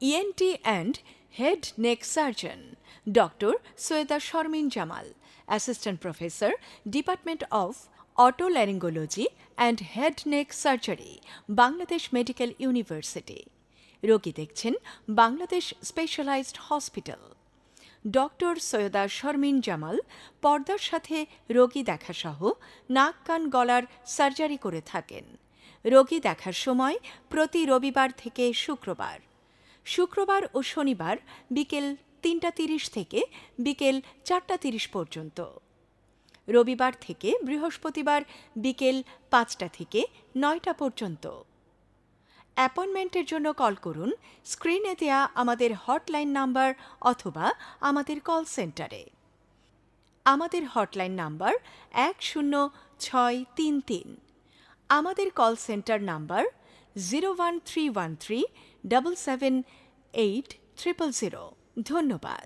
ENT and head neck surgeon doctor Syeda Sharmin Jamal, assistant professor, department of otolaryngology and head neck surgery, Bangladesh medical university. রোগী দেখছেন Bangladesh specialized hospital. Doctor Syeda Sharmin Jamal পর্দার সাথে রোগী দেখাসহ নাক কান গলার সার্জারি করে থাকেন। রোগী দেখার সময় প্রতি রবিবার থেকে শুক্রবার ও শনিবার বিকেল 3:30 থেকে বিকেল 4:30 পর্যন্ত, রবিবার থেকে বৃহস্পতিবার বিকেল 5টা থেকে 9টা পর্যন্ত। অ্যাপয়েন্টমেন্টের জন্য কল করুন স্ক্রিনে দেয়া আমাদের হটলাইন নাম্বার অথবা আমাদের কল সেন্টারে। আমাদের হটলাইন নাম্বার 10633। আমাদের কল সেন্টার নাম্বার 01313 778 000। ধন্যবাদ।